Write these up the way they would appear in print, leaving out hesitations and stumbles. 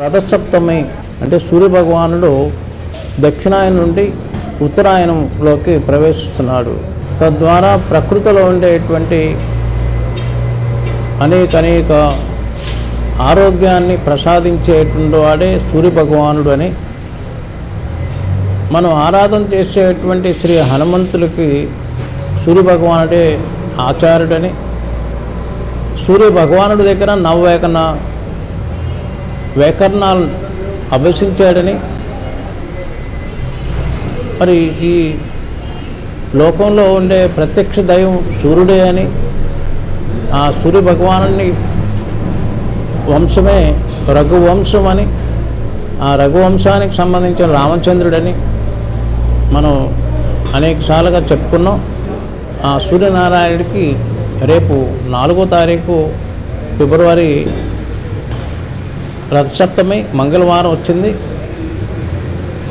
రథసప్తమి అంటే సూర్యభగవానుడు దక్షిణాయనం నుండి ఉత్తరాయణంలోకి ప్రవేశిస్తున్నాడు. తద్వారా ప్రకృతిలో ఉండేటువంటి అనేక ఆరోగ్యాన్ని ప్రసాదించేటువంటి వాడే సూర్యభగవానుడు అని మనం ఆరాధన చేసేటువంటి శ్రీ హనుమంతులకి సూర్యభగవానుడే ఆచార్యుడని, సూర్యభగవానుడి దగ్గర వైకర్ణాలు అభ్యసించాడని, మరి ఈ లోకంలో ఉండే ప్రత్యక్ష దైవం సూర్యుడే అని, ఆ సూర్యభగవానుని వంశమే రఘువంశం అని, ఆ రఘువంశానికి సంబంధించిన రామచంద్రుడని మనం అనేకసార్లుగా చెప్పుకున్నాం. ఆ సూర్యనారాయణుడికి రేపు 4వ తారీఖు ఫిబ్రవరి రథసప్తమి మంగళవారం వచ్చింది.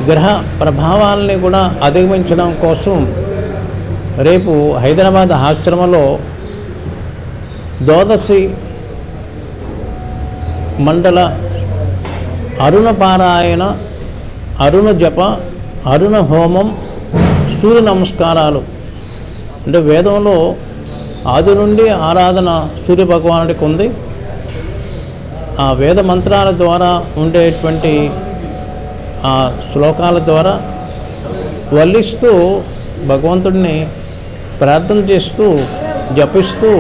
గ్రహ ప్రభావాలని కూడా అధిగమించడం కోసం రేపు హైదరాబాద్ ఆశ్రమంలో ద్వాదశి మండల అరుణ పారాయణ, అరుణ జప, అరుణ హోమం, సూర్య నమస్కారాలు అంటే వేదంలో ఆది నుండి ఆరాధన సూర్యభగవానుడికి ఉంది. ఆ వేద మంత్రాల ద్వారా ఉండేటువంటి ఆ శ్లోకాల ద్వారా వల్లిస్తూ భగవంతుడిని ప్రార్థన చేస్తూ జపిస్తూ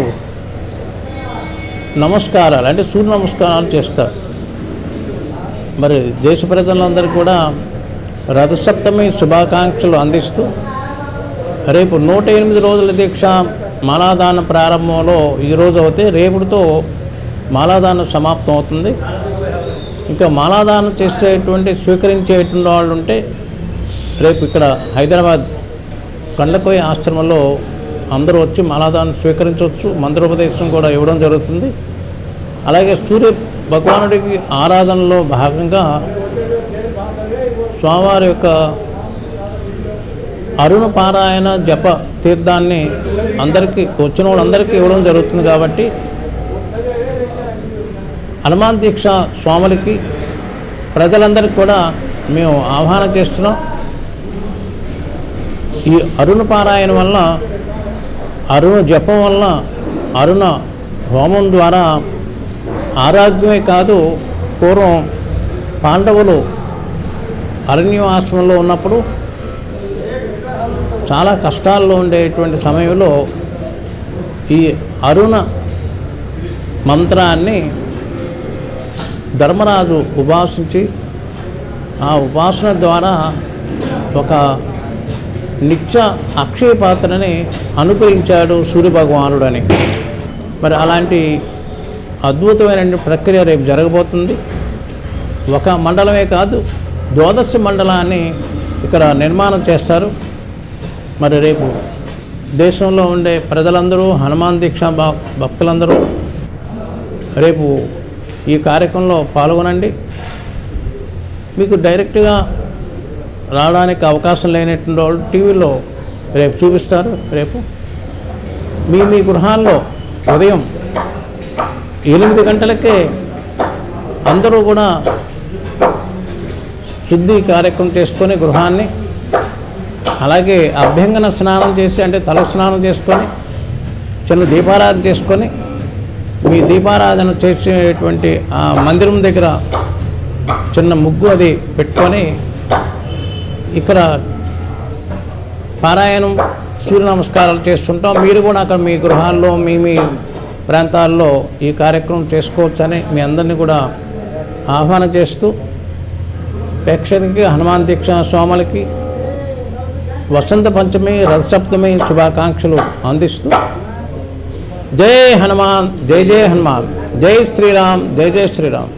నమస్కారాలు అంటే సూర్య నమస్కారాలు చేస్తారు. మరి దేశ ప్రజలందరికీ కూడా రథసప్తమి శుభాకాంక్షలు అందిస్తూ రేపు 108 రోజుల దీక్ష మాలాదాన ప్రారంభంలో ఈరోజు అవుతే రేపుతో మాలాదానం సమాప్తం అవుతుంది. ఇంకా మాలాదానం స్వీకరించేటువంటి వాళ్ళు ఉంటే రేపు ఇక్కడ హైదరాబాద్ కండకోయ ఆశ్రమంలో అందరూ వచ్చి మాలాదానం స్వీకరించవచ్చు. మంత్రోపదేశం కూడా ఇవ్వడం జరుగుతుంది. అలాగే సూర్య భగవానుడికి ఆరాధనలో భాగంగా స్వామివారి యొక్క అరుణ పారాయణ జప తీర్థాన్ని అందరికీ వచ్చిన వాళ్ళందరికీ ఇవ్వడం జరుగుతుంది. కాబట్టి హనుమాన్ దీక్ష స్వాములకి ప్రజలందరికీ కూడా మేము ఆహ్వానం చేస్తున్నాం. ఈ అరుణ పారాయణ వల్ల, అరుణ జపం వల్ల, అరుణ హోమం ద్వారా ఆరోగ్యమే కాదు, పూర్వం పాండవులు అరణ్యవాసంలో ఉన్నప్పుడు చాలా కష్టాల్లో ఉండేటువంటి సమయంలో ఈ అరుణ మంత్రాన్ని ధర్మరాజు ఉపాసించి ఆ ఉపాసన ద్వారా ఒక నిత్య అక్షయ పాత్రని అనుగ్రహించాడు సూర్యభగవానుడని. మరి అలాంటి అద్భుతమైన ప్రక్రియ రేపు జరగబోతుంది. ఒక మండలమే కాదు, ద్వాదశ మండలాన్ని ఇక్కడ నిర్మాణం చేస్తారు. మరి రేపు దేశంలో ఉండే ప్రజలందరూ, హనుమాన్ దీక్ష భక్తులందరూ రేపు ఈ కార్యక్రమంలో పాల్గొనండి. మీకు డైరెక్ట్గా రావడానికి అవకాశం లేనటువంటి వాళ్ళు టీవీలో రేపు చూపిస్తారు. రేపు మీ గృహాల్లో ఉదయం 8 గంటలకే అందరూ కూడా శుద్ధి కార్యక్రమం చేసుకొని గృహాన్ని, అలాగే అభ్యంగన స్నానం చేసి అంటే తల స్నానం చేసుకొని చిన్న దీపారాధన చేసుకొని, మీ దీపారాధన చేసేటువంటి ఆ మందిరం దగ్గర చిన్న ముగ్గు అది పెట్టుకొని ఇక్కడ పారాయణం సూర్య నమస్కారాలు చేస్తుంటాం. మీరు కూడా అక్కడ మీ గృహాల్లో మీ ప్రాంతాల్లో ఈ కార్యక్రమం చేసుకోవచ్చని మీ అందరినీ కూడా ఆహ్వానం చేస్తూ ప్రేక్షకులకి, హనుమాన్ దీక్ష స్వాములకి వసంత పంచమి రథసప్తమి శుభాకాంక్షలు అందిస్తూ జై హనుమాన్, జై జై హనుమాన్, జై శ్రీరామ్, జై జై శ్రీరామ్.